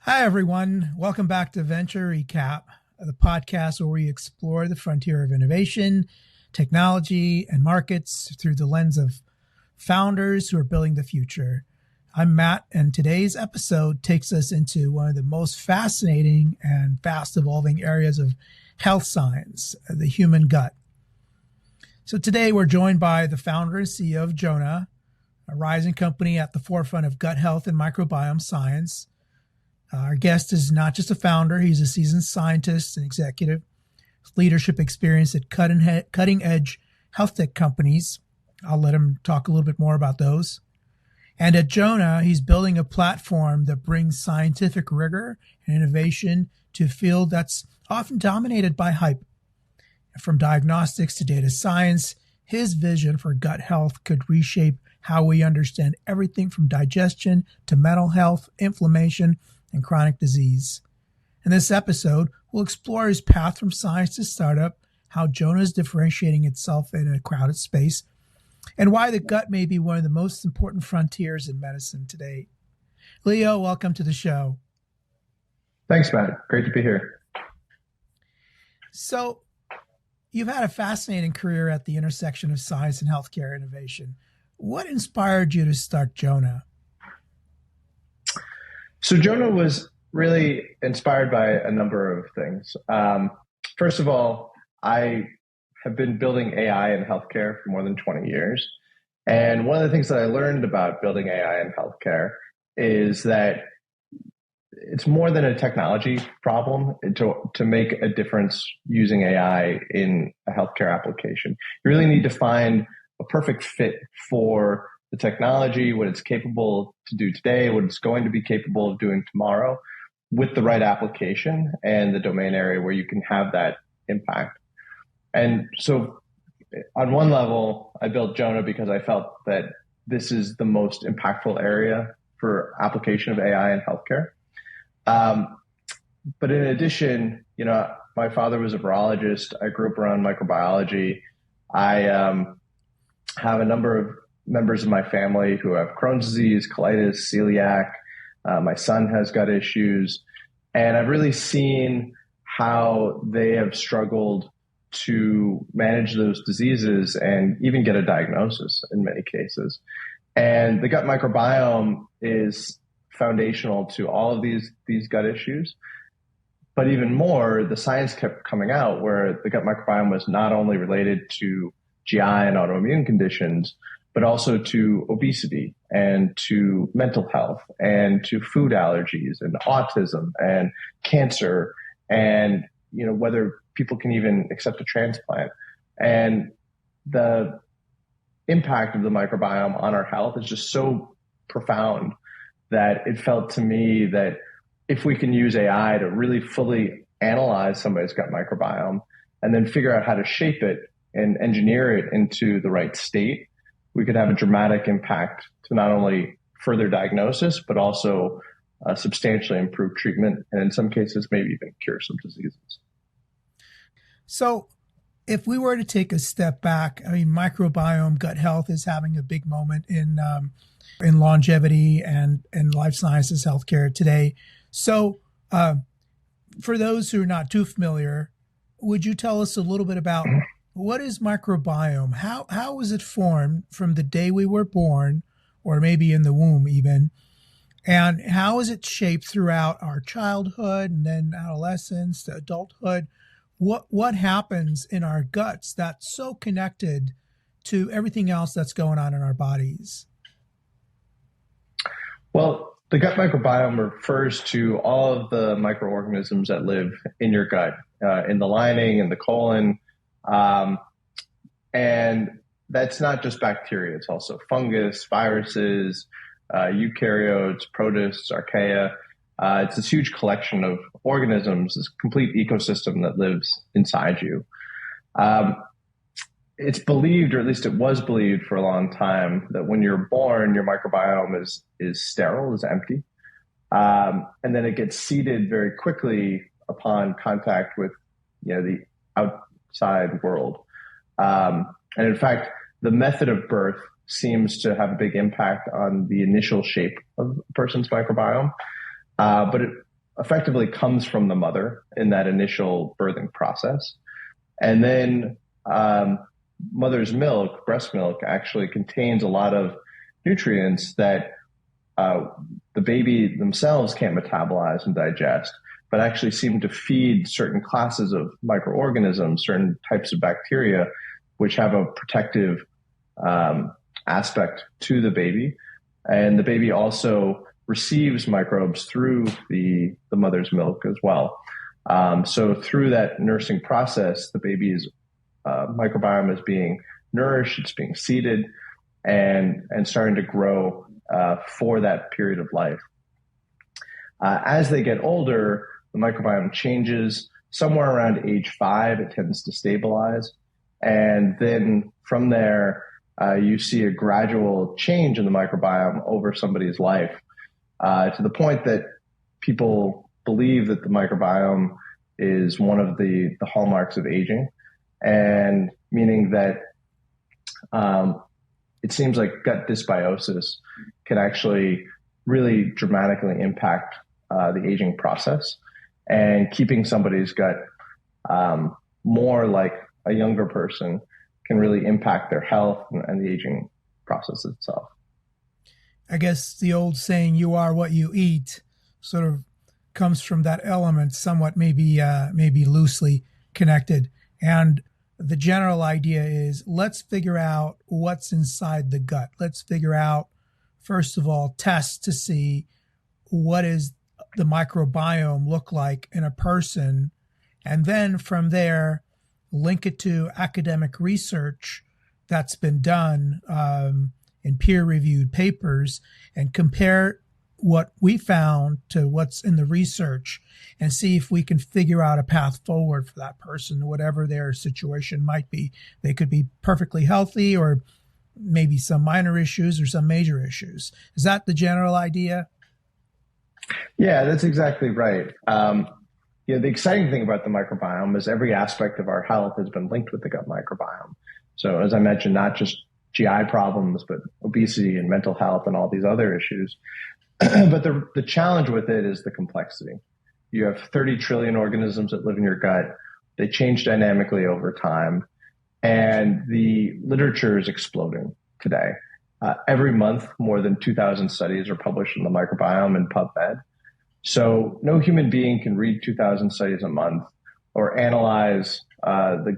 Hi, everyone. Welcome back to Venture Recap, the podcast where we explore the frontier of innovation, technology, and markets through the lens of founders who are building the future. I'm Matt, and today's episode takes us into one of the most fascinating and fast evolving areas of health science, the human gut. So today we're joined by the founder and CEO of Jona, a rising company at the forefront of gut health and microbiome science. Our guest is not just a founder, he's a seasoned scientist and executive, leadership experience at cutting edge health tech companies. I'll let him talk a little bit more about those. And at Jona, he's building a platform that brings scientific rigor and innovation to a field that's often dominated by hype. From diagnostics to data science, his vision for gut health could reshape how we understand everything from digestion to mental health, inflammation, and chronic disease. In this episode, we'll explore his path from science to startup, how Jona is differentiating itself in a crowded space, and why the gut may be one of the most important frontiers in medicine today. Leo, welcome to the show. Thanks, Matt. Great to be here. So, you've had a fascinating career at the intersection of science and healthcare innovation. What inspired you to start Jona? So Jona was really inspired by a number of things. First of all, I have been building AI in healthcare for more than 20 years. And one of the things that I learned about building AI in healthcare is that it's more than a technology problem to make a difference using AI in a healthcare application. You really need to find a perfect fit for the technology, what it's capable to do today, what it's going to be capable of doing tomorrow, with the right application and the domain area where you can have that impact. And so on one level, I built Jona because I felt that this is the most impactful area for application of AI in healthcare. But in addition, my father was a virologist. I grew up around microbiology. I have a number of members of my family who have Crohn's disease, colitis, celiac. My son has gut issues. And I've really seen how they have struggled to manage those diseases and even get a diagnosis in many cases. And the gut microbiome is foundational to all of these gut issues. But even more, the science kept coming out where the gut microbiome was not only related to GI and autoimmune conditions, but also to obesity and to mental health and to food allergies and autism and cancer and, whether people can even accept a transplant. And the impact of the microbiome on our health is just so profound that it felt to me that if we can use AI to really fully analyze somebody's gut microbiome and then figure out how to shape it and engineer it into the right state, we could have a dramatic impact to not only further diagnosis, but also substantially improve treatment, and in some cases, maybe even cure some diseases. So if we were to take a step back, microbiome gut health is having a big moment in longevity and life sciences healthcare today. So for those who are not too familiar, would you tell us a little bit about what is microbiome? How was it formed from the day we were born, or maybe in the womb even? And how is it shaped throughout our childhood and then adolescence to adulthood? What happens in our guts that's so connected to everything else that's going on in our bodies? Well, the gut microbiome refers to all of the microorganisms that live in your gut, in the lining, in the colon. And that's not just bacteria, it's also fungus, viruses, eukaryotes, protists, archaea. It's this huge collection of organisms, this complete ecosystem that lives inside you. It's believed, or at least it was believed for a long time, that when you're born, your microbiome is sterile, is empty. And then it gets seeded very quickly upon contact with the outside world. And in fact, the method of birth seems to have a big impact on the initial shape of a person's microbiome. But effectively comes from the mother in that initial birthing process. And then mother's milk, breast milk, actually contains a lot of nutrients that the baby themselves can't metabolize and digest, but actually seem to feed certain classes of microorganisms, certain types of bacteria, which have a protective aspect to the baby. And the baby also receives microbes through the mother's milk as well. So through that nursing process, the baby's microbiome is being nourished, it's being seeded, and starting to grow for that period of life. As they get older, the microbiome changes. Somewhere around age 5, it tends to stabilize. And then from there, you see a gradual change in the microbiome over somebody's life, to the point that people believe that the microbiome is one of the hallmarks of aging, and meaning that it seems like gut dysbiosis can actually really dramatically impact the aging process, and keeping somebody's gut more like a younger person can really impact their health and the aging process itself. I guess the old saying, you are what you eat, sort of comes from that element, somewhat maybe loosely connected. And the general idea is, let's figure out what's inside the gut. Let's figure out, first of all, tests to see what is the microbiome look like in a person. And then from there, link it to academic research that's been done in peer-reviewed papers, and compare what we found to what's in the research, and see if we can figure out a path forward for that person, whatever their situation might be. They could be perfectly healthy, or maybe some minor issues or some major issues. Is that the general idea? Yeah, that's exactly right. The exciting thing about the microbiome is every aspect of our health has been linked with the gut microbiome. So as I mentioned, not just GI problems, but obesity and mental health and all these other issues. But the challenge with it is the complexity. You have 30 trillion organisms that live in your gut. They change dynamically over time. And the literature is exploding today. Every month, more than 2,000 studies are published in the microbiome and PubMed. So no human being can read 2,000 studies a month or analyze the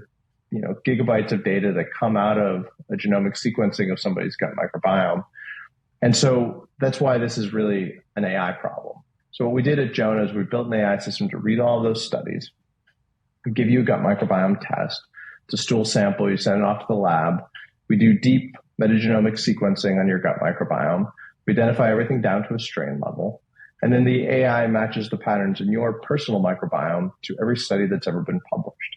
gigabytes of data that come out of a genomic sequencing of somebody's gut microbiome. And so that's why this is really an AI problem. So what we did at Jona is we built an AI system to read all those studies, give you a gut microbiome test. It's a stool sample. You send it off to the lab. We do deep metagenomic sequencing on your gut microbiome. We identify everything down to a strain level. And then the AI matches the patterns in your personal microbiome to every study that's ever been published.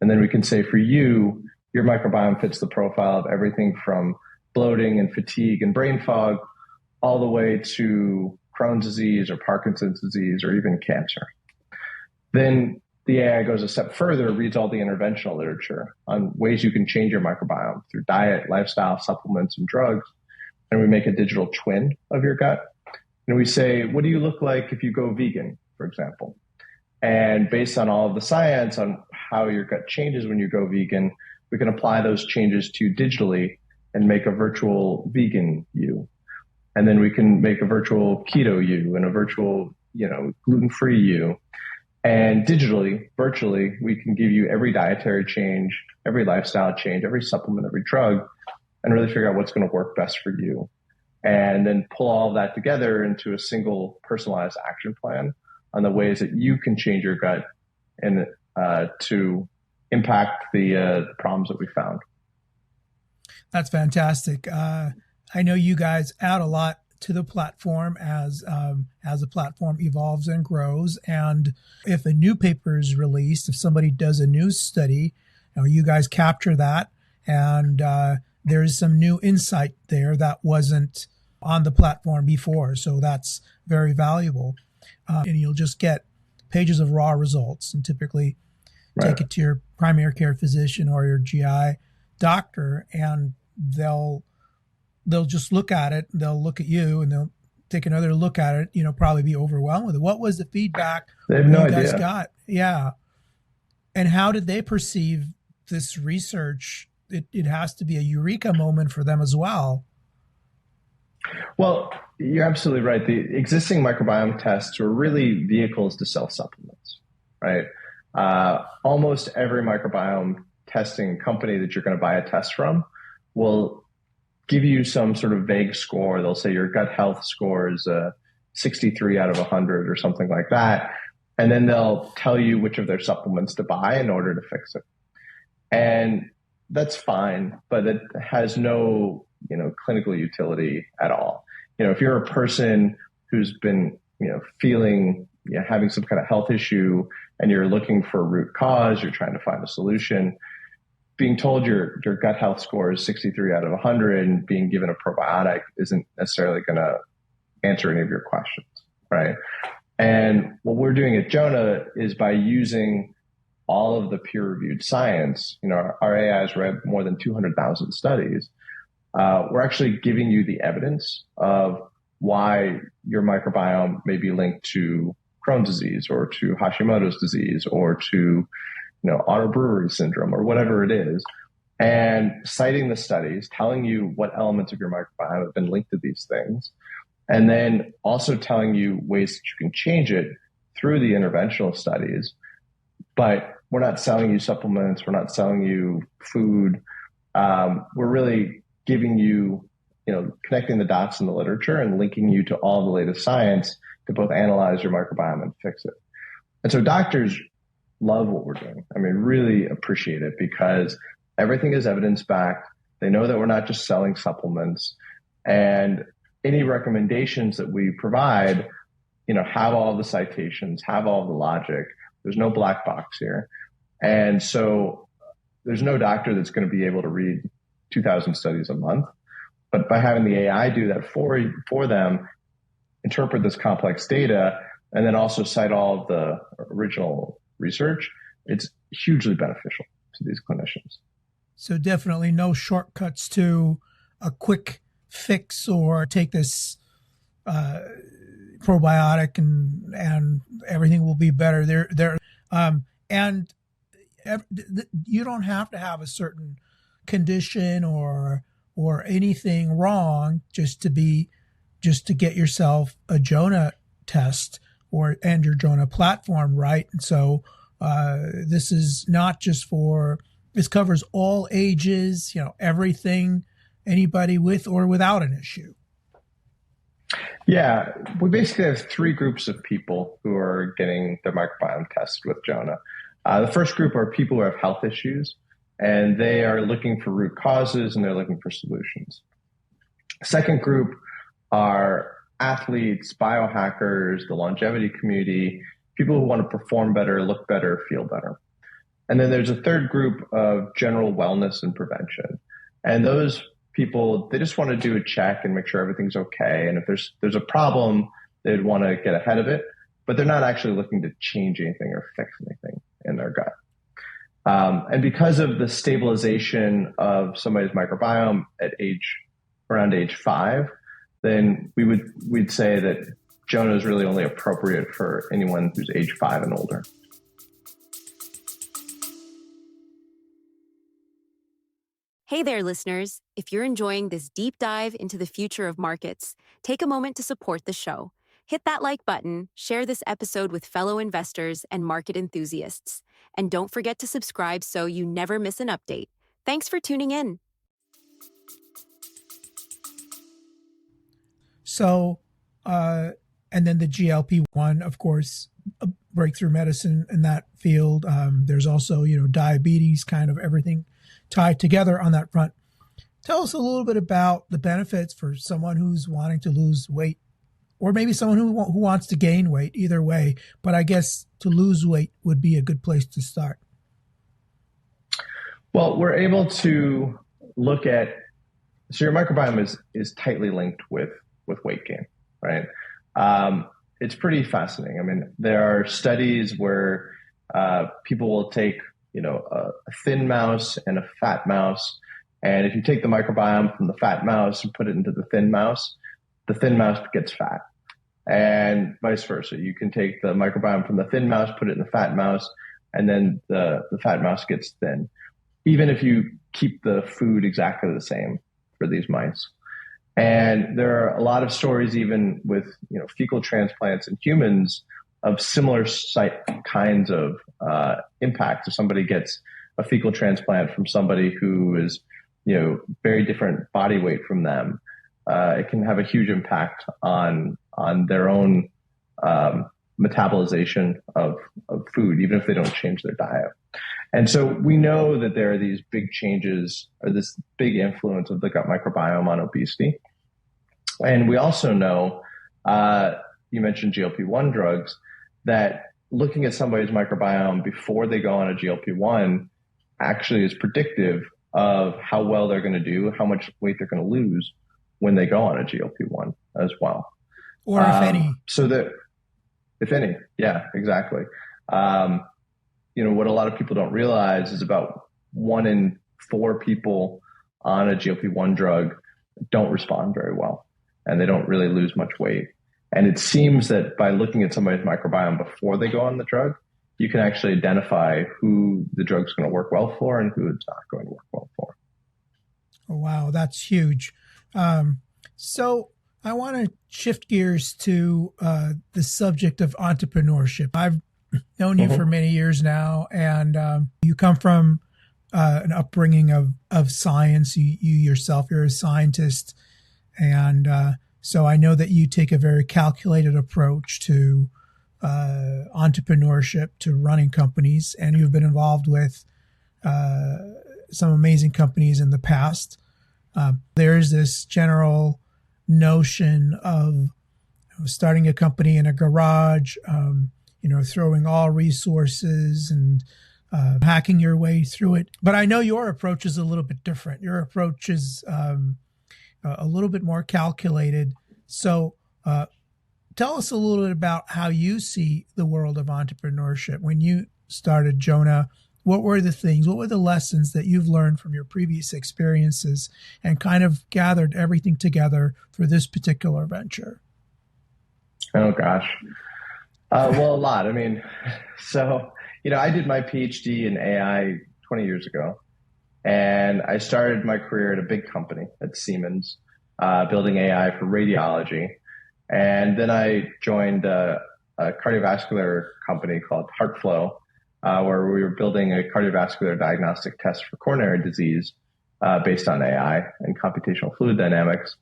And then we can say, for you, your microbiome fits the profile of everything from bloating and fatigue and brain fog all the way to Crohn's disease or Parkinson's disease or even cancer. Then the AI goes a step further, reads all the interventional literature on ways you can change your microbiome through diet, lifestyle, supplements, and drugs. And we make a digital twin of your gut. And we say, what do you look like if you go vegan, for example? And based on all of the science on how your gut changes when you go vegan, we can apply those changes to you digitally and make a virtual vegan you. And then we can make a virtual keto you and a virtual, gluten-free you. And digitally, virtually, we can give you every dietary change, every lifestyle change, every supplement, every drug, and really figure out what's going to work best for you. And then pull all of that together into a single personalized action plan on the ways that you can change your gut and to impact the problems that we found. That's fantastic. I know you guys add a lot to the platform as the platform evolves and grows. And if a new paper is released, if somebody does a new study, you guys capture that, and there's some new insight there that wasn't on the platform before. So that's very valuable. And you'll just get pages of raw results, and typically take it to your primary care physician or your GI doctor, and they'll just look at it. They'll look at you, and they'll take another look at it, probably be overwhelmed with it. What was the feedback They have no you guys idea. got? Yeah. And how did they perceive this research? It has to be a eureka moment for them as well. Well, you're absolutely right. The existing microbiome tests were really vehicles to sell supplements, right? Almost every microbiome testing company that you're going to buy a test from will give you some sort of vague score. They'll say your gut health score is 63 out of 100 or something like that. And then they'll tell you which of their supplements to buy in order to fix it. And that's fine, but it has no, clinical utility at all. If you're a person who's been, feeling, having some kind of health issue and you're looking for a root cause, you're trying to find a solution, being told your gut health score is 63 out of 100 and being given a probiotic isn't necessarily going to answer any of your questions, right? And what we're doing at Jona is by using all of the peer-reviewed science, our AI has read more than 200,000 studies. We're actually giving you the evidence of why your microbiome may be linked to Crohn's disease or to Hashimoto's disease or to, autobrewery syndrome or whatever it is, and citing the studies, telling you what elements of your microbiome have been linked to these things, and then also telling you ways that you can change it through the interventional studies. But we're not selling you supplements. We're not selling you food. We're really giving you, connecting the dots in the literature and linking you to all the latest science to both analyze your microbiome and fix it. And so doctors love what we're doing. Really appreciate it because everything is evidence-backed. They know that we're not just selling supplements, and any recommendations that we provide, have all the citations, have all the logic. There's no black box here. And so there's no doctor that's going to be able to read 2,000 studies a month. But by having the AI do that for them, interpret this complex data, and then also cite all of the original research, it's hugely beneficial to these clinicians. So definitely no shortcuts to a quick fix or take this probiotic and everything will be better. And you don't have to have a certain condition or anything wrong just to get yourself a Jona test and your Jona platform, right? And so this is not just this covers all ages, everything, anybody with or without an issue. Yeah, we basically have three groups of people who are getting their microbiome tested with Jona. The first group are people who have health issues, and they are looking for root causes and they're looking for solutions. Second group are athletes, biohackers, the longevity community, people who want to perform better, look better, feel better. And then there's a third group of general wellness and prevention. And those people, they just want to do a check and make sure everything's okay. And if there's a problem, they'd want to get ahead of it, but they're not actually looking to change anything or fix anything in their gut. And because of the stabilization of somebody's microbiome at around age 5, then we'd say that Jona is really only appropriate for anyone who's age 5 and older. Hey there, listeners. If you're enjoying this deep dive into the future of markets, take a moment to support the show. Hit that like button, share this episode with fellow investors and market enthusiasts, and don't forget to subscribe so you never miss an update. Thanks for tuning in. So, and then the GLP-1, of course, a breakthrough medicine in that field. There's also, diabetes, kind of everything tied together on that front. Tell us a little bit about the benefits for someone who's wanting to lose weight, or maybe someone who wants to gain weight, either way. But I guess to lose weight would be a good place to start. Well, we're able to look at, so your microbiome is tightly linked with weight gain, right? It's pretty fascinating. There are studies where people will take, a thin mouse and a fat mouse. And if you take the microbiome from the fat mouse and put it into the thin mouse, the thin mouse gets fat, and vice versa. You can take the microbiome from the thin mouse, put it in the fat mouse, and then the fat mouse gets thin, even if you keep the food exactly the same for these mice. And there are a lot of stories, even with fecal transplants in humans, of similar kinds of impact. If somebody gets a fecal transplant from somebody who is very different body weight from them, it can have a huge impact on their own metabolization of food, even if they don't change their diet. And so we know that there are these big changes, or this big influence of the gut microbiome on obesity. And we also know, you mentioned GLP-1 drugs, that looking at somebody's microbiome before they go on a GLP-1 actually is predictive of how well they're going to do, how much weight they're going to lose when they go on a GLP-1 as well. Or if any. So that, if any, yeah, exactly. What a lot of people don't realize is about 1 in 4 people on a GLP-1 drug don't respond very well, and they don't really lose much weight. And it seems that by looking at somebody's microbiome before they go on the drug, you can actually identify who the drug's going to work well for and who it's not going to work well for. Oh, wow, that's huge. So I want to shift gears to the subject of entrepreneurship. I've known you for many years now, and you come from an upbringing of science. You yourself, you're a scientist, and so I know that you take a very calculated approach to entrepreneurship, to running companies, and you've been involved with some amazing companies in the past. There's this general notion of starting a company in a garage, throwing all resources and hacking your way through it. But I know your approach is a little bit different. Your approach is a little bit more calculated. So tell us a little bit about how you see the world of entrepreneurship. When you started Jona, what were the lessons that you've learned from your previous experiences and kind of gathered everything together for this particular venture? Oh, gosh. Well, a lot. I mean, so, I did my PhD in AI 20 years ago, and I started my career at a big company at Siemens, building AI for radiology. And then I joined a cardiovascular company called HeartFlow, where we were building a cardiovascular diagnostic test for coronary disease based on AI and computational fluid dynamics.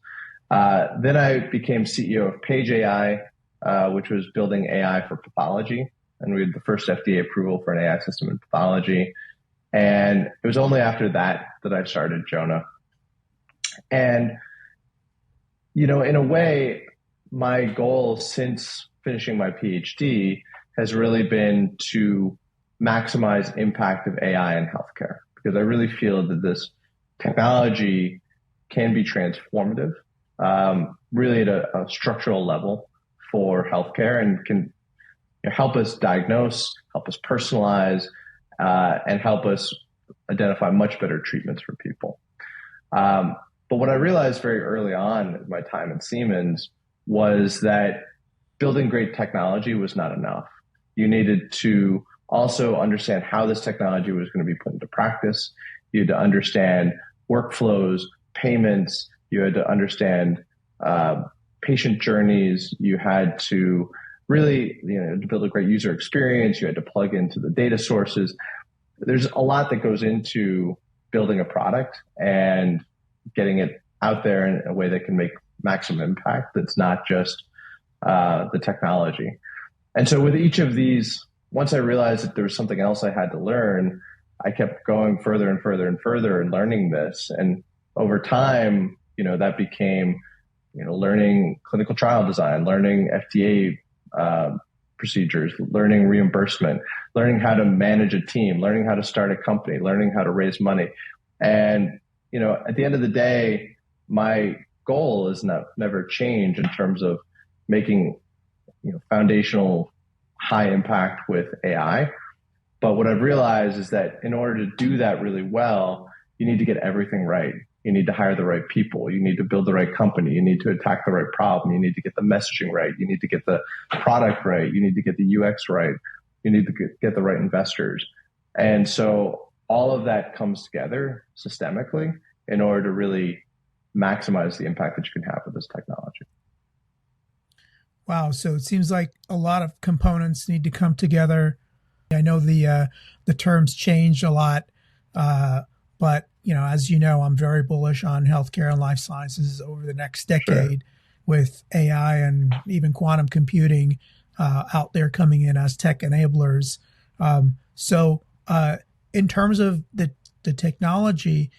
Then I became CEO of Paige AI, which was building AI for pathology. And we had the first FDA approval for an AI system in pathology. And it was only after that I started Jona. And, in a way, my goal since finishing my PhD has really been to maximize impact of AI in healthcare, because I really feel that this technology can be transformative, really at a structural level for healthcare, and can help us diagnose, help us personalize, and help us identify much better treatments for people. But what I realized very early on in my time at Siemens was that building great technology was not enough. You needed to also understand how this technology was going to be put into practice. You had to understand workflows, payments. You had to understand patient journeys. You had to really, to build a great user experience, you had to plug into the data sources. There's a lot that goes into building a product and getting it out there in a way that can make maximum impact. That's not just the technology. And so with each of these, once I realized that there was something else I had to learn, I kept going further and further and further and learning this. And over time, that became, learning clinical trial design, learning FDA procedures, learning reimbursement, learning how to manage a team, learning how to start a company, learning how to raise money. And, at the end of the day, my goal is never change in terms of making, foundational high impact with AI. But what I've realized is that in order to do that really well, you need to get everything right. You need to hire the right people. You need to build the right company. You need to attack the right problem. You need to get the messaging right. You need to get the product right. You need to get the UX right. You need to get the right investors. And so all of that comes together systemically in order to really maximize the impact that you can have with this technology. Wow. So it seems like a lot of components need to come together. I know the terms change a lot, but as you know, I'm very bullish on healthcare and life sciences over the next decade, with AI and even quantum computing out there coming in as tech enablers. So in terms of the technology,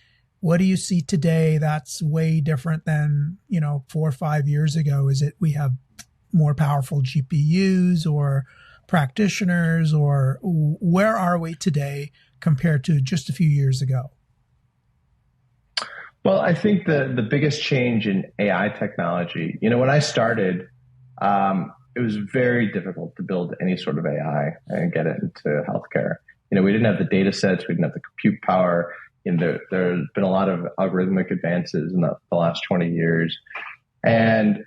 what do you see today that's way different than 4 or 5 years ago? Is it we have more powerful GPUs or practitioners, or where are we today compared to just a few years ago? Well, I think the biggest change in AI technology, when I started, it was very difficult to build any sort of AI and get it into healthcare. We didn't have the data sets, we didn't have the compute power. There's been a lot of algorithmic advances in the last 20 years. And,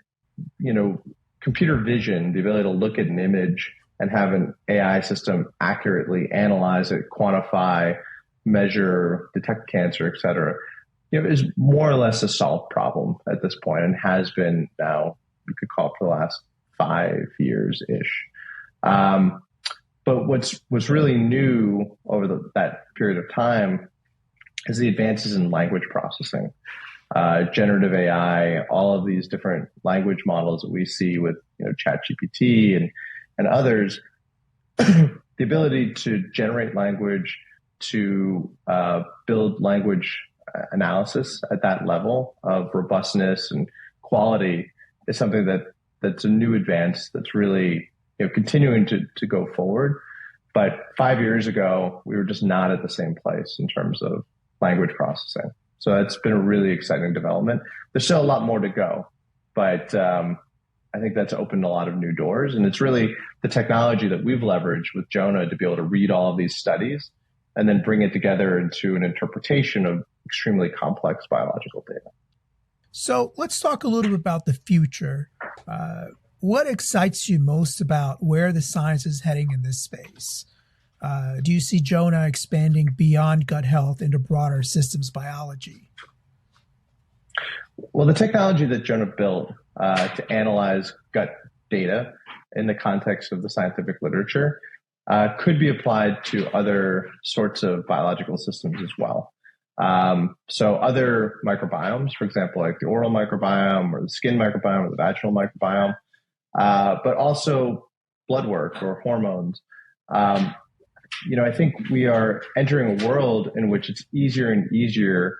computer vision, the ability to look at an image and have an AI system accurately analyze it, quantify, measure, detect cancer, et cetera, is more or less a solved problem at this point, and has been now, you could call it, for the last 5 years-ish. But what's really new over that period of time is the advances in language processing, generative AI, all of these different language models that we see with ChatGPT and others. The ability to generate language, to build language analysis at that level of robustness and quality is something that's a new advance that's really continuing to go forward. But 5 years ago, we were just not at the same place in terms of language processing. So that's been a really exciting development. There's still a lot more to go, but I think that's opened a lot of new doors. And it's really the technology that we've leveraged with Jona to be able to read all of these studies and then bring it together into an interpretation of extremely complex biological data. So let's talk a little bit about the future. What excites you most about where the science is heading in this space? Do you see Jona expanding beyond gut health into broader systems biology? Well, the technology that Jona built to analyze gut data in the context of the scientific literature could be applied to other sorts of biological systems as well. So other microbiomes, for example, like the oral microbiome or the skin microbiome or the vaginal microbiome, but also blood work or hormones. I think we are entering a world in which it's easier and easier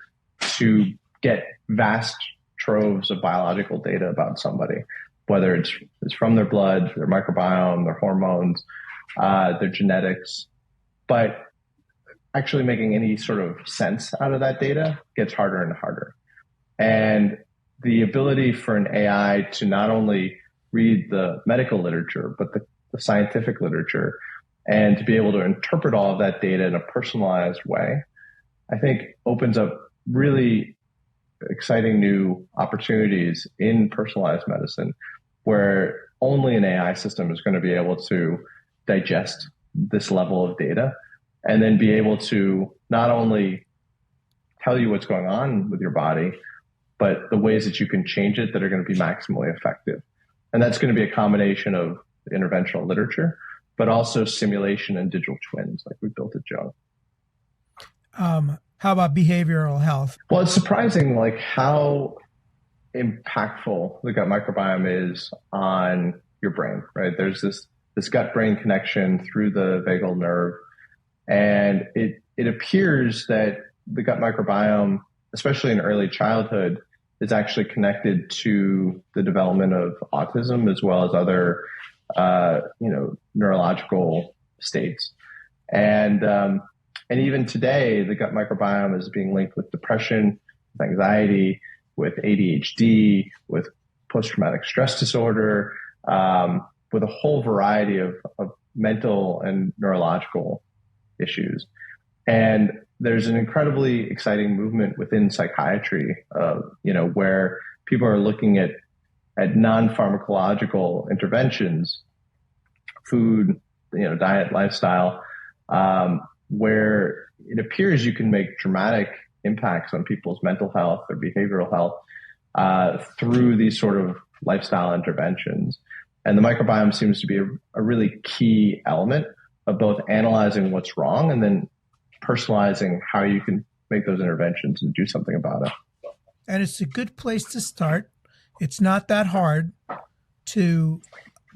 to get vast troves of biological data about somebody, whether it's from their blood, their microbiome, their hormones, their genetics. But actually making any sort of sense out of that data gets harder and harder. And the ability for an AI to not only read the medical literature, but the scientific literature, and to be able to interpret all of that data in a personalized way, I think opens up really exciting new opportunities in personalized medicine, where only an AI system is going to be able to digest this level of data and then be able to not only tell you what's going on with your body, but the ways that you can change it that are going to be maximally effective. And that's going to be a combination of interventional literature, but also simulation and digital twins like we built at Jona. How about behavioral health? Well, it's surprising how impactful the gut microbiome is on your brain, right? There's this gut-brain connection through the vagal nerve. And it appears that the gut microbiome, especially in early childhood, is actually connected to the development of autism as well as other, neurological states. And even today, the gut microbiome is being linked with depression, with anxiety, with ADHD, with post-traumatic stress disorder, with a whole variety of mental and neurological issues. And there's an incredibly exciting movement within psychiatry, where people are looking at non-pharmacological interventions, food, diet, lifestyle, where it appears you can make dramatic impacts on people's mental health or behavioral health through these sort of lifestyle interventions. And the microbiome seems to be a really key element of both analyzing what's wrong and then personalizing how you can make those interventions and do something about it. And it's a good place to start. It's not that hard to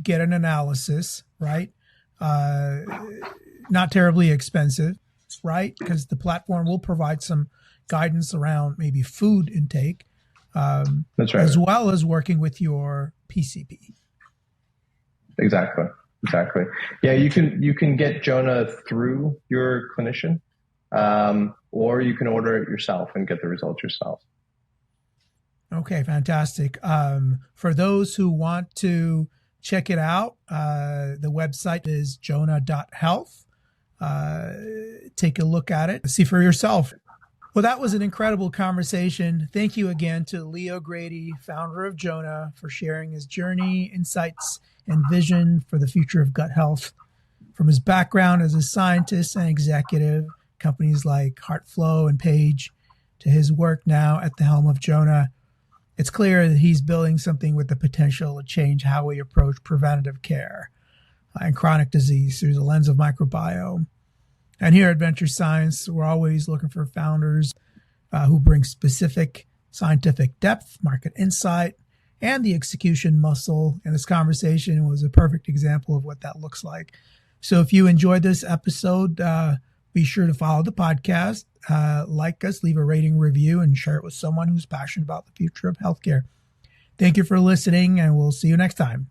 get an analysis, right? Not terribly expensive, right? Because the platform will provide some guidance around maybe food intake, That's right. as well as working with your PCP. Exactly. Yeah, you can get Jona through your clinician, or you can order it yourself and get the results yourself. Okay, fantastic. For those who want to check it out, the website is jona.health. Take a look at it, see for yourself. Well, that was an incredible conversation. Thank you again to Leo Grady, founder of Jona, for sharing his journey, insights, and vision for the future of gut health. From his background as a scientist and executive, companies like HeartFlow and Paige, to his work now at the helm of Jona, it's clear that he's building something with the potential to change how we approach preventative care and chronic disease through the lens of microbiome. And here at Venture Science, we're always looking for founders who bring specific scientific depth, market insight, and the execution muscle. And this conversation was a perfect example of what that looks like. So if you enjoyed this episode, be sure to follow the podcast, like us, leave a rating, review, and share it with someone who's passionate about the future of healthcare. Thank you for listening, and we'll see you next time.